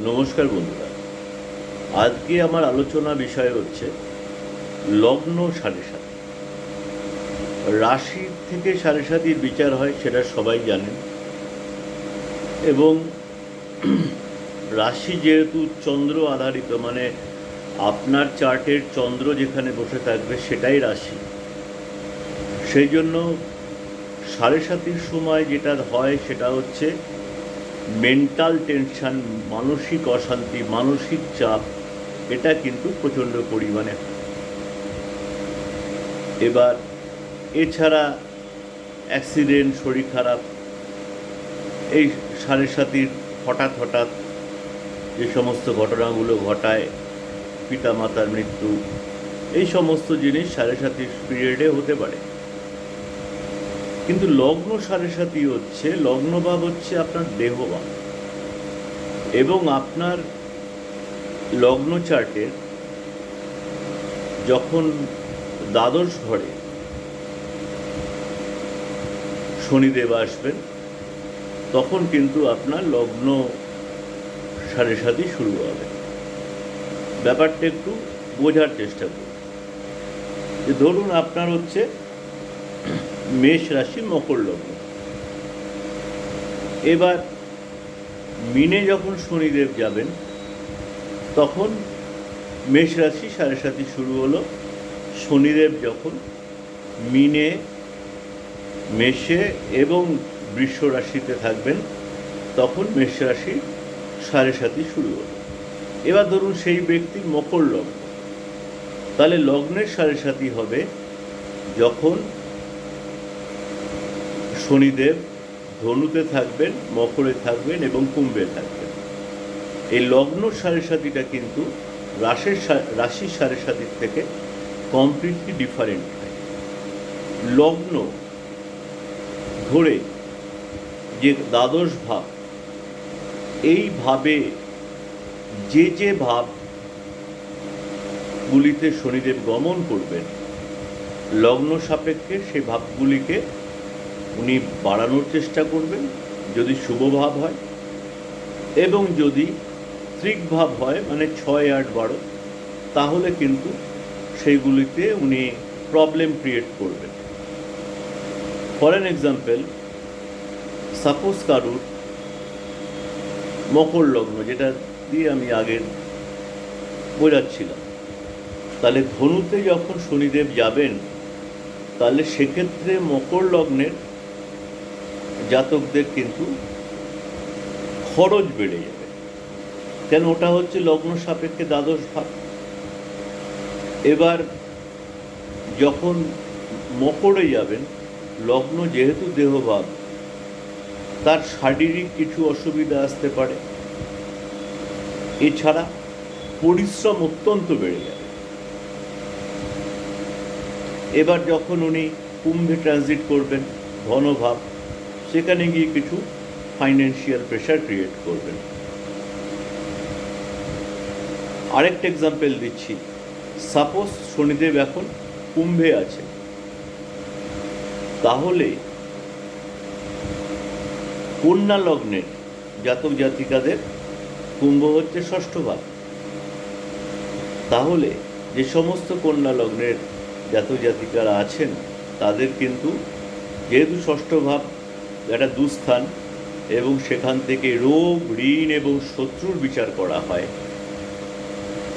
নমস্কার বন্ধুরা, আজকে আমার আলোচনা বিষয় হচ্ছে লগ্ন সাড়ে সাথী। রাশি থেকে সাড়ে সাথীর বিচার হয় সেটা সবাই জানেন, এবং রাশি যেহেতু চন্দ্র আধারিত, মানে আপনার চার্টের চন্দ্র যেখানে বসে থাকবে সেটাই রাশি। সেই জন্য সাড়ে সাতির সময় যেটা হয় সেটা হচ্ছে মেন্টাল টেনশন, মানসিক অশান্তি, মানসিক চাপ, এটা কিন্তু প্রচণ্ড পরিমাণে হয়। এবার এছাড়া অ্যাক্সিডেন্ট, শরীর খারাপ, এই সাড়ে সাতির হঠাৎ হঠাৎ যে সমস্ত ঘটনাগুলো ঘটায়, পিতামাতার মৃত্যু, এই সমস্ত জিনিস সাড়ে সাতির পিরিয়ডে হতে পারে। কিন্তু লগ্ন সাড়ে সাতি হচ্ছে, লগ্নভাব হচ্ছে আপনার দেহভাব, এবং আপনার লগ্ন চার্টের যখন দ্বাদশ ঘরে শনিদেব আসবেন, তখন কিন্তু আপনার লগ্ন সাড়ে সাতি শুরু হবে। ব্যাপারটা একটু বোঝার চেষ্টা করুন। যে ধরুন আপনার হচ্ছে মেষ রাশি, মকর লগ্ন। এবার মিনে যখন শনিদেব যাবেন, তখন মেষ রাশি সাড়ে সাতি শুরু হলো। শনিদেব যখন মিনে, মেষে এবং বৃষ রাশিতে থাকবেন, তখন মেষ রাশি সাড়ে সাতি শুরু হলো। এবার ধরুন সেই ব্যক্তির মকর লগ্ন, তাহলে লগ্নের সাড়ে সাতি হবে যখন শনিদেব ধনুতে থাকবেন, মকরে থাকবেন এবং কুম্ভে থাকবেন। এই লগ্ন সাড়ে সাতিটা কিন্তু রাশির সাড়ে সাতির থেকে কমপ্লিটলি ডিফারেন্ট হয়। লগ্ন ধরে যে দ্বাদশ ভাব, এই ভাবে যে ভাবগুলিতে শনিদেব গমন করবেন, লগ্ন সাপেক্ষে সে ভাবগুলিকে উনি বাড়ানোর চেষ্টা করবেন যদি শুভ ভাব হয়, এবং যদি ত্রিক ভাব হয়, মানে 6, 8, 12, তাহলে কিন্তু সেইগুলিতে উনি প্রবলেম ক্রিয়েট করবেন। ফর অ্যান এক্সাম্পল, সাপোজ কারুর মকর লগ্ন, যেটা দিয়ে আমি আগে বোঝাচ্ছিলাম, তাহলে ধনুতে যখন শনিদেব যাবেন, তাহলে সেক্ষেত্রে মকর লগ্নের জাতকদের কিন্তু খরচ বেড়ে যাবে, কেন ওটা হচ্ছে লগ্ন সাপেক্ষে দ্বাদশ ভাব। এবার যখন মকরে যাবেন, লগ্ন যেহেতু দেহভাব, তার শারীরিক কিছু অসুবিধা আসতে পারে। এছাড়া পরিশ্রম অত্যন্ত বেড়ে যাবে। এবার যখন উনি কুম্ভে ট্রানজিট করবেন, ধনভাব, সেখানে গিয়ে কিছু ফাইন্যান্সিয়াল প্রেশার ক্রিয়েট করবেন। আরেকটা এক্সাম্পল দিচ্ছি, সাপোজ শনিদেব এখন কুম্ভে আছে, তাহলে কন্যা লগ্নের জাতক জাতিকাদের কুম্ভ হচ্ছে ষষ্ঠ ভাব। তাহলে যে সমস্ত কন্যা লগ্নের জাতক জাতিকারা আছেন, তাদের কিন্তু যেহেতু ষষ্ঠ ভাব একটা দুস্থান, এবং সেখান থেকে রোগ, ঋণ এবং শত্রুর বিচার করা হয়,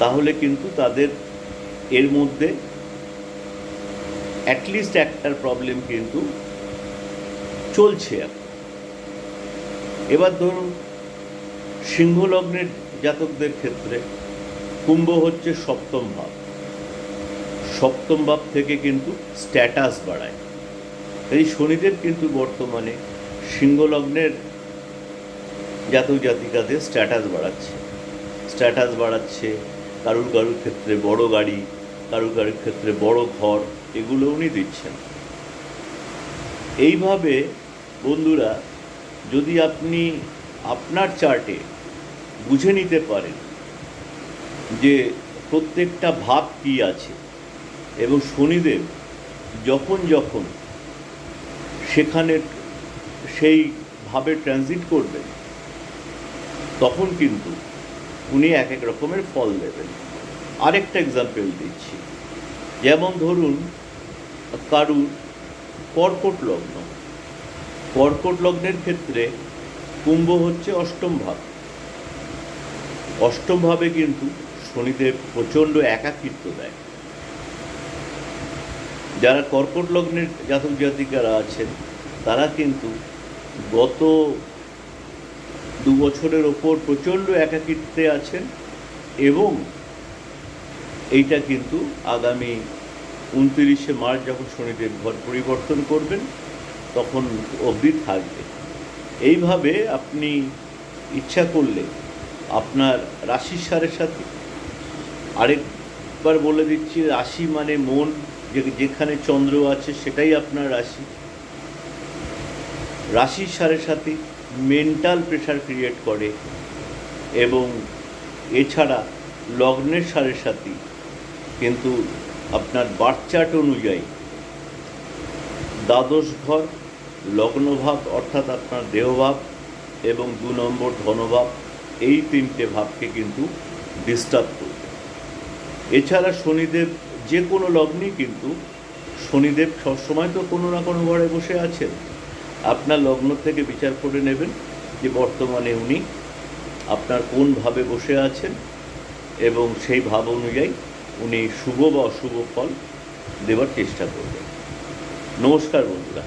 তাহলে কিন্তু তাদের এর মধ্যে অ্যাটলিস্ট একটার প্রবলেম কিন্তু চলছে এখন। এবার ধরুন সিংহ লগ্নের জাতকদের ক্ষেত্রে কুম্ভ হচ্ছে সপ্তম ভাব। সপ্তম ভাব থেকে কিন্তু স্ট্যাটাস বাড়ায়। এই শনিদেব কিন্তু বর্তমানে সিংহ লগ্নের জাতক জাতিকাদের স্ট্যাটাস বাড়াচ্ছে। কারুর ক্ষেত্রে বড় গাড়ি, কারুর ক্ষেত্রে বড় ঘর, এগুলো উনি দিচ্ছেন। এইভাবে বন্ধুরা, যদি আপনি আপনার চার্টে বুঝে নিতে পারেন যে প্রত্যেকটা ভাব কী আছে, এবং শনিদেব যখন যখন সেখানে সেই ভাবে ট্রানজিট করবেন, তখন কিন্তু উনি এক এক রকমের ফল দেবেন। আরেকটা এক্সাম্পল দিচ্ছি, যেমন ধরুন কারুর কর্কট লগ্ন। কর্কট লগ্নের ক্ষেত্রে কুম্ভ হচ্ছে অষ্টম ভাব। অষ্টম ভাবে কিন্তু শনিদেব প্রচণ্ড একাকিত্ব দেয়। যারা কর্কট লগ্নের জাতক জাতিকারা আছেন তারা কিন্তু গত 2 বছরের ওপর প্রচণ্ড একাকিত্বে আছেন, এবং এইটা কিন্তু আগামী 29শে মার্চ যখন শনিদেব ঘর পরিবর্তন করবেন তখন অবধি থাকবে। এইভাবে আপনি ইচ্ছা করলে আপনার রাশির সাড়ে সাথে, আরেকবার বলে দিচ্ছি, রাশি মানে মন, যেখানে চন্দ্র আছে সেটাই আপনার রাশি। রাশির সাড়ে সাথে মেন্টাল প্রেশার ক্রিয়েট করে, এবং এছাড়া লগ্নের সাড়ে সাথে কিন্তু আপনার বার্থ চার্ট অনুযায়ী দ্বাদশ ঘর, লগ্নভাব অর্থাৎ আপনার দেহভাব এবং 2 নম্বর ধনভাব, এই 3টে ভাবকে কিন্তু ডিস্টার্ব করবে। এছাড়া শনিদেব যে কোনো লগ্নেই কিন্তু শনিদেব সবসময় তো কোনো না কোনো ঘরে বসে আছেন। আপনার লগ্ন থেকে বিচার করে নেবেন যে বর্তমানে উনি আপনার কোন ভাবে বসে আছেন, এবং সেই ভাব অনুযায়ী উনি শুভ বা অশুভ ফল দেওয়ার চেষ্টা করবেন। নমস্কার বন্ধুরা।